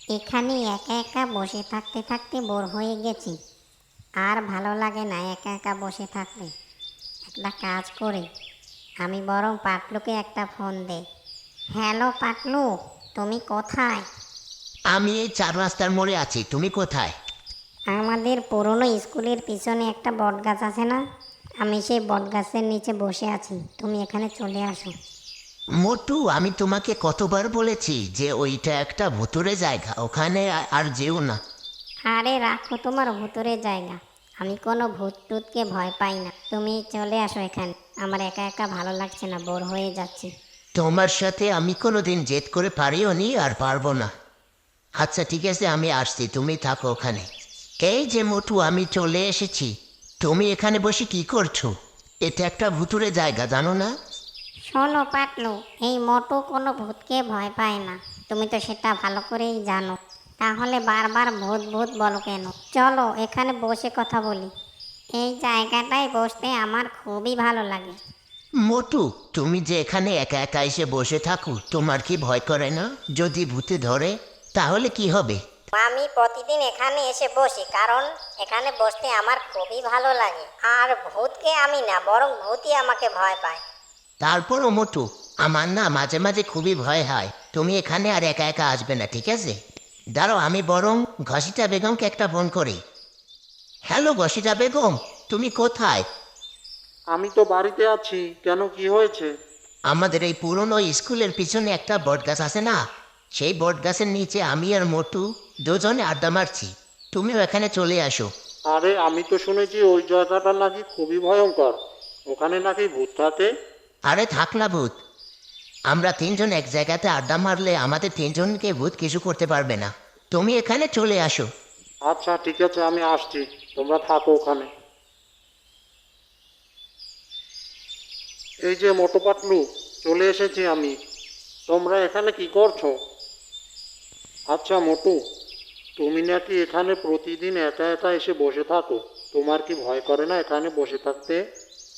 এখানে একা একা বসে থাকতে থাকতে বোর হয়ে গেছি। আর ভালো লাগে না একা একা বসে থাকতে। একটা কাজ করি, আমি বরং পাতলুকে একটা ফোন দেই। হ্যালো পাতলু, তুমি কোথায়? আমি এই 4 রাস্তার মোড়ে আছি, তুমি কোথায়? আমাদের পুরনো স্কুলের পিছনে একটা বটগাছ আছে না, আমি সেই বটগাছের নিচে বসে আছি, তুমি এখানে চলে আসো। মোটু, আমি তোমাকে কতবার বলেছি যে ওইটা একটা ভুতুড়ে জায়গা, ওখানে আর যেও না। আরে রাখো তোমার ভূতুরে জায়গা, আমি কোনো ভূত টুতকে ভয় পাই না, তুমি চলে আসো এখানে। আমার একা একা ভালো লাগছে না, বোর হয়ে যাচ্ছি। তোমার সাথে আমি কোনোদিন জেদ করে পারিও নি আর পারবো না। আচ্ছা ঠিক আছে, আমি আসছি, তুমি থাকো ওখানে। এই যে মোটু, আমি চলে এসেছি। তুমি এখানে বসে কি করছো? এটা একটা ভুতুড়ে জায়গা, জানো না? শোনো পাতলু, এই মোটু কোনো ভূতকে ভয় পায় না, তুমি তো সেটা ভালো করেই জানো। তাহলে বারবার ভূত ভূত বলো কেন? চলো এখানে বসে কথা বলি। এই জায়গাটায় বসতে আমার খুবই ভালো লাগে। মোটু, তুমি যে এখানে একা একা এসে বসে থাকো, তোমার কি ভয় করে না? যদি ভূতে ধরে তাহলে কি হবে? আমি প্রতিদিন এখানে এসে বসি, কারণ এখানে বসতে আমার খুবই ভালো লাগে। আর ভূতকে আমি না, বরং ভূতই আমাকে ভয় পায়। তারপরও মোটু, আমার না মাঝে মাঝে খুবই ভয় হয়। তুমি এখানে আর একা একা আসবে না, ঠিক আছে? দাঁড়াও, আমি বরং ঘসিটা বেগমকে একটা ফোন করি। হ্যালো ঘসিটা বেগম, তুমি কোথায়? আমি তো বাড়িতে আছি। কেন, কি হয়েছে? আমাদের এই পুরনো স্কুলের পিছনে একটা বটগাছ আছে না, সেই বটগাছের নিচে আমি আর মোটু দুজনে আড্ডা মারছি। তুমিও এখানে চলে আসো। আরে, আমি তো শুনেছি ওই জায়গাটা নাকি খুবই ভয়ঙ্কর। ওখানে নাকি ভূত থাকে। আরে থাক না ভূত, আমরা তিনজন এক জায়গাতে আড্ডা মারলে আমাদের তিনজনকে ভূত কিছু করতে পারবে না। তুমি এখানে চলে আসো। আচ্ছা ঠিক আছে, আমি আসছি, তোমরা থাকো ওখানে। এই যে মোটু পাতলু, চলে এসেছি আমি। তোমরা এখানে কি করছো? আচ্ছা মোটু, তুমি নাকি এখানে প্রতিদিন একা একা এসে বসে থাকো। তোমার কি ভয় করে না এখানে বসে থাকতে?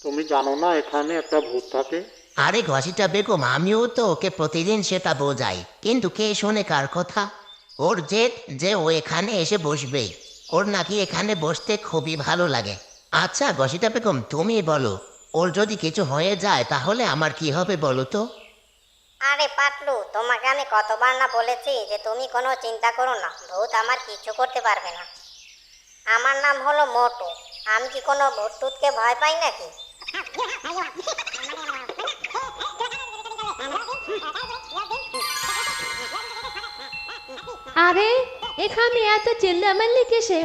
তুমি জানো না এখানে একটা ভূত থাকে? আরে ঘসিটা বেগম, আমিও তো ওকে প্রতিদিন সেটা বোঝাই, কিন্তু কে শোনে কার কথা? ওর জেদ যে ও এখানে এসে বসবে, ওর নাকি এখানে বসতে খুবই ভালো লাগে। আচ্ছা ঘসিটা বেগম, তুমি বলো, ওর যদি কিছু হয়ে যায় তাহলে আমার কি হবে বলো তো? আরে পাতলু, তোমাকে আমি কতবার না বলেছি যে তুমি কোনো চিন্তা করো না, ভূত আমার কিছু করতে পারবে না। আমার নাম হলো মোটু, আমি কি কোনো ভূত টুতকে ভয় পাই নাকি? আরে, এখানে এত চিল্লামিল্লি কিসে?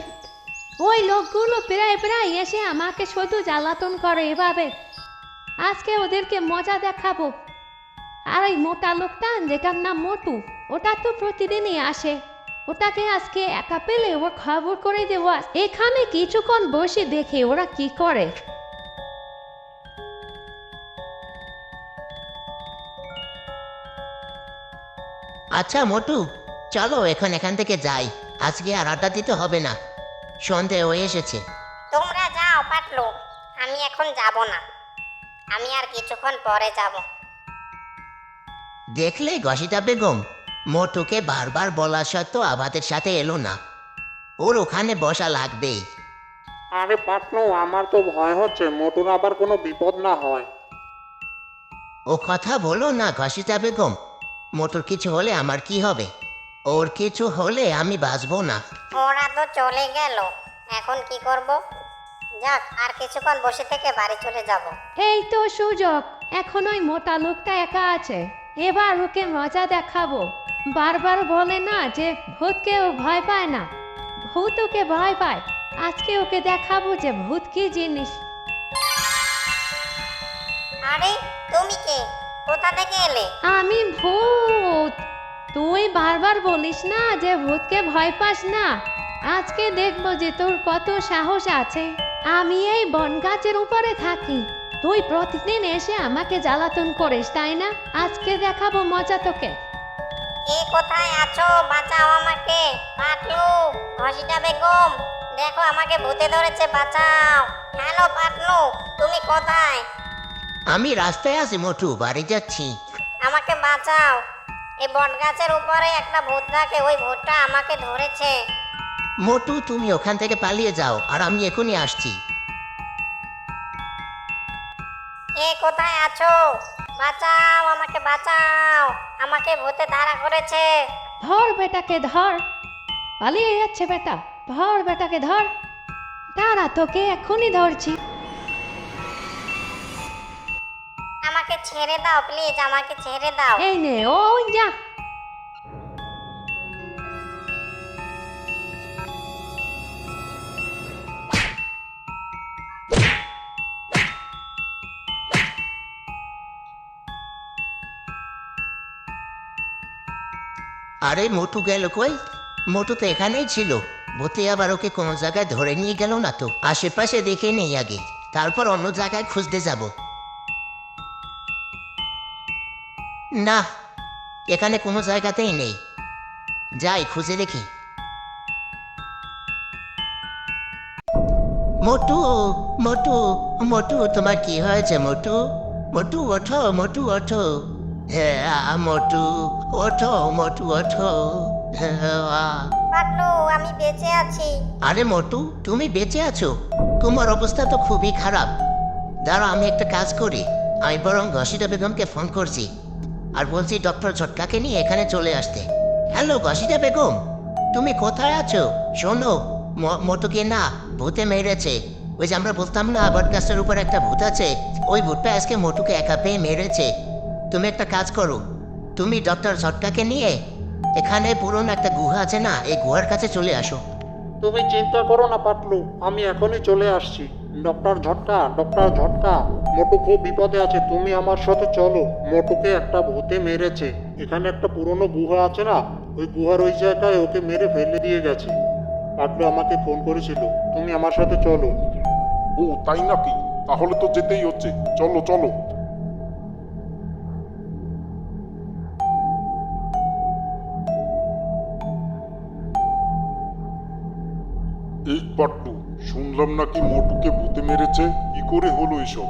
ওই লোকগুলো প্রায় প্রায় এসে আমাকে শুধু জ্বালাতন করে এভাবে। আজকে ওদেরকে মজা দেখাবো। আর ওই মোটা লোকটা যেটার নাম মোটু, ওটা তো প্রতিদিনই আসে। ওটাকে আজকে একা পেলে ওর খবর করে দেবো। এখানে কিছুক্ষণ বসে দেখে ওরা কি করে। আচ্ছা মোটু, চলো এখন এখান থেকে যাই। আজকে আর আড্ডা দিতে হবে না, সন্ধে হয়ে এসেছে। তোমরা যাও পাতলু, আমি এখন যাব না, আমি আর কিছুক্ষণ পরে যাব। দেখলে ঘসিটা বেগম, মোটুকে বারবার বলা সত্ত্বেও আমাদের সাথে এলো না। ওর ওখানে বসা লাগবেই। আরে পাটনু, আমার তো ভয় হচ্ছে মোটুর আবার কোনো বিপদ না হয়। ও কথা বলো না ঘসিটা বেগম, মোটুর কিছু হলে আমার কি হবে? ওর কিছু হলে আমি বাঁচবো না। ওরা তো চলে গেল, এখন কি করব? যাক, আর কিছুক্ষণ বসে থেকে বাড়ি চলে যাব। এই তো সুযোগ, এখন ওই মোটা লোকটা একা আছে। এবার ওকে মজা দেখাবো। বারবার বলে না যে ভূতকে ও ভয় পায় না, ভূত ওকে ভয় পায়। আজকে ওকে দেখাবো যে ভূত কি জিনিস। আরে তুমি কে? কোথা থেকে এলে? আমি ভূত। তুই বারবার বলিস না যে ভূতকে ভয় পাস না। আজকে দেখবো যে তোর কত সাহস আছে। আমি এই বন গাছের উপরে থাকি, তুই প্রতিদিন এসে আমাকে জ্বালাতন করিস, তাই না? আজকে দেখাবো মজা তোকে। কে কোথায় আছো? বাঁচাও আমাকে। পাতলু, ঘসিটা বেগম, দেখো আমাকে ভূতে ধরেছে, বাঁচাও। হ্যালো পাতলু, তুমি কোথায়? আমি রাস্তায় আছি মোটু, বাড়ি যাচ্ছি। আমাকে বাঁচাও, এই বট গাছের উপরে একটা ভূত থাকে, ওই ভূতটা আমাকে ধরেছে। মোটু তুমি ওখান থেকে পালিয়ে যাও, আর আমি এখনই আসছি। এ কোথায় আছো? বাঁচাও, আমাকে বাঁচাও, আমাকে ভূতে তাড়া করেছে। ধর বেটাকে ধর, পালিয়ে যাচ্ছে বেটা, ধর বেটাকে ধর। দাঁড়া, তোকে এক্ষুনি ধরছি। আমাকে ছেড়ে দাও প্লিজ, আমাকে ছেড়ে দাও। এই নে, ওই যা। আরে মোটু গেল কই? মোটু তো এখানেই ছিল। ভূতে আবার ওকে কোনো জায়গায় ধরে নিয়ে গেল না তো? আশেপাশে দেখে নেই আগে, তারপর অন্য জায়গায় খুঁজতে যাব। না, এখানে কোনো জায়গাতেই নেই। যাই খুঁজে দেখি। মোটু, মোটু, মোটু, তোমার কি হয়েছে মোটু? মোটু ওঠো, মোটু ওঠো। হ্যাঁ মোটু, ওঠো মোটু ওঠো। হ্যাঁ। পাটলু, আমি বেঁচে আছি। আরে মোটু, তুমি বেঁচে আছো? তোমার অবস্থা তো খুবই খারাপ। দাঁড়া, আমি একটা কাজ করি, আমি বরং ঘসিটা বেগমকে ফোন করছি আর বলছি ডক্টর ঝটকাকে নিয়ে এখানে চলে আসতে। হ্যালো ঘসিটা বেগম, তুমি কোথায় আছো? শোনো, মোটুকে না ভূতে মেরেছে। ওই যে আমরা বলতাম না বট গাছের উপর একটা ভূত আছে, ওই ভূতটা আজকে মোটুকে একা পেয়ে মেরেছে। তুমি একটা কাজ করো, তুমি ডক্টর ঝটকাকে নিয়ে এখানে পুরনো একটা গুহা আছে না, এই গুহার কাছে চলে আসো। তুমি চিন্তা করো না পাটলু, আমি এখনই চলে আসছি। ডক্টর ঝটকা, ডক্টর ঝটকা, মোটু খুব বিপদে আছে, তুমি আমার সাথে চলো। মোটুকে একটা ভূতে মেরেছে। এখানে একটা পুরনো গুহা আছে না, ওই গুহার ওই জায়গায় ওকে মেরে ফেলে দিয়ে গেছে। পাটলু আমাকে ফোন করেছিল, তুমি আমার সাথে চলো। ও তাই নাকি? তাহলে তো যেতেই হচ্ছে, চলো চলো। এই পাট্টু, শুনলাম নাকি মোটুকে ভূতে মেরেছে, কি করে হলো এসব?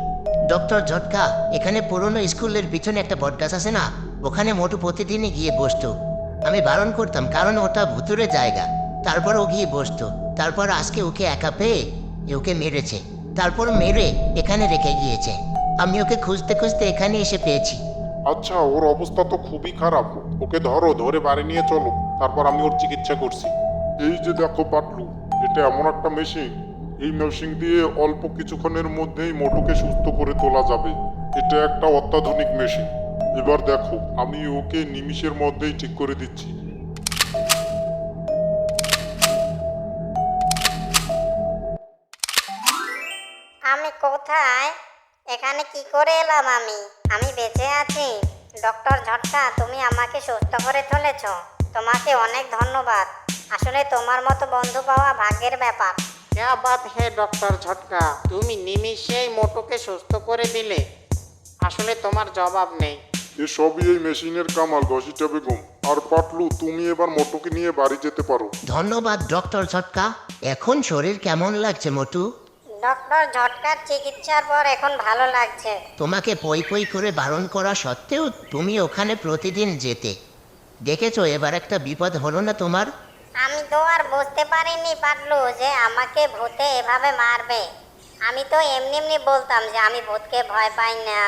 ডক্টর ঝটকা, এখানে পুরনো স্কুলের পিছনে একটা বটগাছ আছে না, ওখানে মোটু প্রতিদিনই গিয়ে বসতো। আমি বারণ করতাম কারণ ওটা ভুতুরে জায়গা। তারপর ও গিয়ে বসতো, তারপর আজকে ওকে একা পেয়ে ওকে মেরেছে, তারপর মেরে এখানে রেখে গিয়েছে। আমি ওকে খুঁজতে খুঁজতে এখানে এসে পেয়েছি। আচ্ছা, ওর অবস্থা তো খুবই খারাপ, ওকে ধরো, ধরে বাড়ি নিয়ে চলো, তারপর আমি ওর চিকিৎসা করছি। এই যে দেখো পাটলু, এটা এমন একটা মেশিন, এই মেশিন দিয়ে অল্প কিছুক্ষণের মধ্যেই মোটুকে সুস্থ করে তোলা যাবে। এটা একটা অত্যাধুনিক মেশিন। এবার দেখো, আমি ওকে নিমিষের মধ্যেই ঠিক করে দিচ্ছি। আমি কোথায়? এখানে কি করে এলাম আমি? আমি বেঁচে আছি। ডক্টর ঝটকা, তুমি আমাকে সুস্থ করে তুলেছ, তোমাকে অনেক ধন্যবাদ। আসলে তোমার মতো বন্ধু পাওয়া ভাগ্যের ব্যাপার। क्या बात है ডক্টর ঝটকা, তুমি নিমিষেই মোটুকে সুস্থ করে দিলে। আসলে তোমার জবাব নেই। এসবই এই মেশিনের কামাল ঘসিটা বেগম। আর পাটলু, তুমি এবার মোটুকে নিয়ে বাড়ি যেতে পারো। ধন্যবাদ ডক্টর ঝটকা। এখন শরীর কেমন লাগছে মোটু? ডক্টর ঝটকার চিকিৎসার পর এখন ভালো লাগছে। তোমাকে পই পই করে বারণ করা সত্ত্বেও তুমি ওখানে প্রতিদিন যেতে। দেখেছো এবার একটা বিপদ হলো না তোমার? আমি তো আর বুঝতে পারিনি পাটলু যে আমাকে ভূতে এভাবে মারবে। আমি তো এমনি এমনি বলতাম যে আমি ভূতকে ভয় পাই না।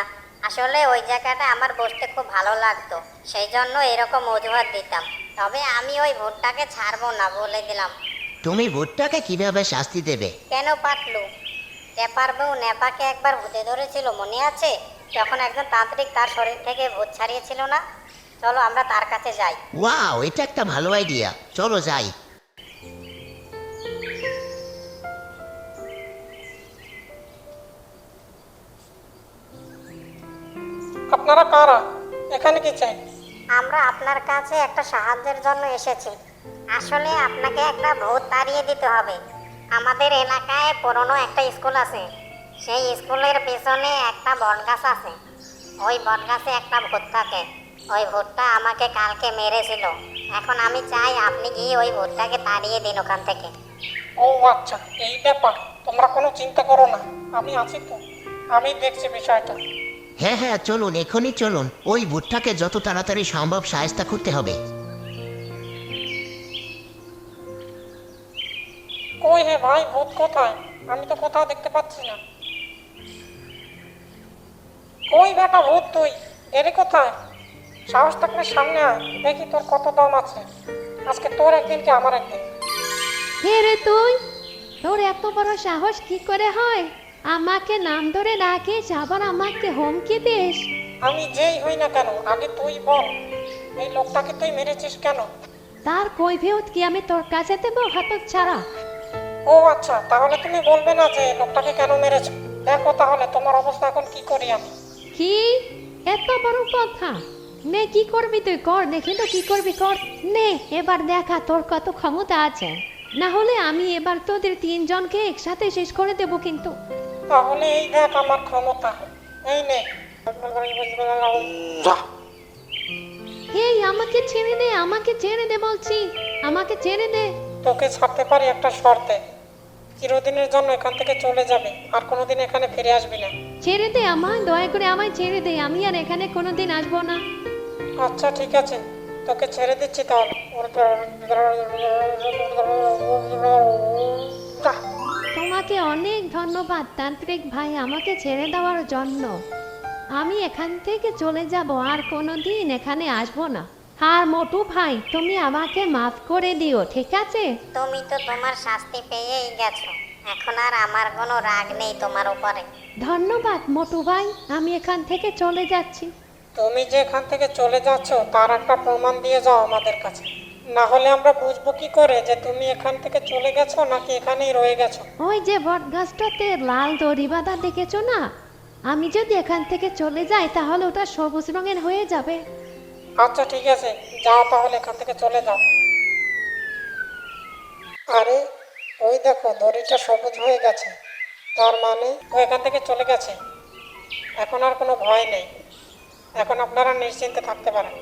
আসলে ওই জায়গাটা আমার বসতে খুব ভালো লাগতো, সেই জন্য এরকম অজুহাত দিতাম। তবে আমি ওই ভূতটাকে ছাড়বো না, বলে দিলাম। তুমি ভূতটাকে কিভাবে শাস্তি দেবে? কেন পাটলু? টেপার বউ নেপাকে একবার ভূতে ধরেছিল, মনে আছে? যখন একজন তান্ত্রিক তার শরীর থেকে ভূত ছাড়িয়েছিল না? চলো আমরা তার কাছে যাই। ওয়াও, এটা একটা ভালো আইডিয়া, চলো যাই। আপনারা কারা? এখানে কি চাই? আমরা আপনার কাছে একটা সাহায্যের জন্য এসেছি। আসলে আপনাকে একটা ভূত তাড়িয়ে দিতে হবে। আমাদের এলাকায় পুরনো একটা স্কুল আছে, সেই স্কুলের পেছনে একটা বটগাছ আছে। ওই বটগাছে একটা ভূত থাকে। ওই ভূতটা আমাকে কালকে মেরেছিল। এখন আমি চাই আপনি গিয়ে ওই ভূতটাকে তাড়িয়ে দিন ওখান থেকে। ও আচ্ছা, এই ব্যাপার। তোমরা কোনো চিন্তা করো না, আমি আছি তো, আমি দেখছি বিষয়টা। হ্যাঁ হ্যাঁ চলুন, এখনই চলুন। ওই ভূতটাকে যত তাড়াতাড়ি সম্ভব সাহায্য করতে হবে। কই হে ভাই, ভূত কোথায়? আমি তো কোথাও দেখতে পাচ্ছি না। কই বেটা ভূত, তুই এরে কোথায়? সাহস থাকলে সামনে আয়, দেখি তোর কত দম আছে। আজকে তোর একদিন কি আমার একদিন। হে রে তুই, তোর এত বড় সাহস কি করে হয়? আমাকে নাম ধরে ডাকিস, আবার আমাকে হুমকি দিস? আমি যেই হই না কেন, আগে তুই বল, এই লোকটাকে তুই মেরেছিস কেন? তার কৈফিয়ত কি আমি তোর কাছে দেবো হাতত ছাড়া? ও আচ্ছা, তাহলে তুমি বলবে না যে লোকটাকে কেন মেরেছো? দেখো তাহলে তোমার অবস্থা এখন কি করি আমি। কি এত বড় কথা? নে কি করবি তুই কর, দেখি তো কি করবি কর। নে এবার দেখা তোর কত ক্ষমতা আছে, না হলে আমি এবার তোদের তিনজনকে একসাথে শেষ করে দেবো কিন্তু। তাহলে এই দেখ আমার ক্ষমতা, এই নে। যা। এই আমাকে ছেড়ে দে, আমাকে ছেড়ে দে বলছি, আমাকে ছেড়ে দে। তোকে ছাড়তে পারি একটা শর্তে। চিরদিনের জন্য এখান থেকে চলে যাবে, আর কোনোদিন এখানে ফিরে আসবি না। ছেড়ে দে আমায়, দয়া করে আমায় ছেড়ে দে, আমি আর এখানে কোনোদিন আসবো না। আচ্ছা ঠিক আছে, তোকে ছেড়ে দিচ্ছি তাহলে। যা। তোমাকে অনেক ধন্যবাদ তান্ত্রিক ভাই আমাকে ছেড়ে দেওয়ার জন্য। আমি এখান থেকে চলে যাব, আর কোনোদিন এখানে আসবো না। আর মোটু ভাই তুমি আমাকে মাফ করে দিও, ঠিক আছে? তুমি তো তোমার শাস্তি পেয়েই গেছো, এখন আর আমার কোনো রাগ নেই তোমার উপরে। ধন্যবাদ মোটু ভাই, আমি এখান থেকে চলে যাচ্ছি। তুমি যে এখান থেকে চলে যাচ্ছ তার একটা প্রমাণ দিয়ে যাও আমাদের কাছে, না হলে আমরা বুঝবো কি করে যে তুমি এখান থেকে চলে গেছো নাকি এখানেই রয়ে গেছো। ওই যে বট গাছটাতে লাল দড়ি বাঁধা দেখেছো না? আমি যদি এখান থেকে চলে যাই তাহলে ওটা সবুজ রঙের হয়ে যাবে। আচ্ছা ঠিক আছে, যাও তাহলে এখান থেকে চলে যাও। আরে ওই দেখো দড়িটা সবুজ হয়ে গেছে, তার মানে ও এখান থেকে চলে গেছে। এখন আর কোনো ভয় নেই, এখন আপনারা নিশ্চিন্তে থাকতে পারেন।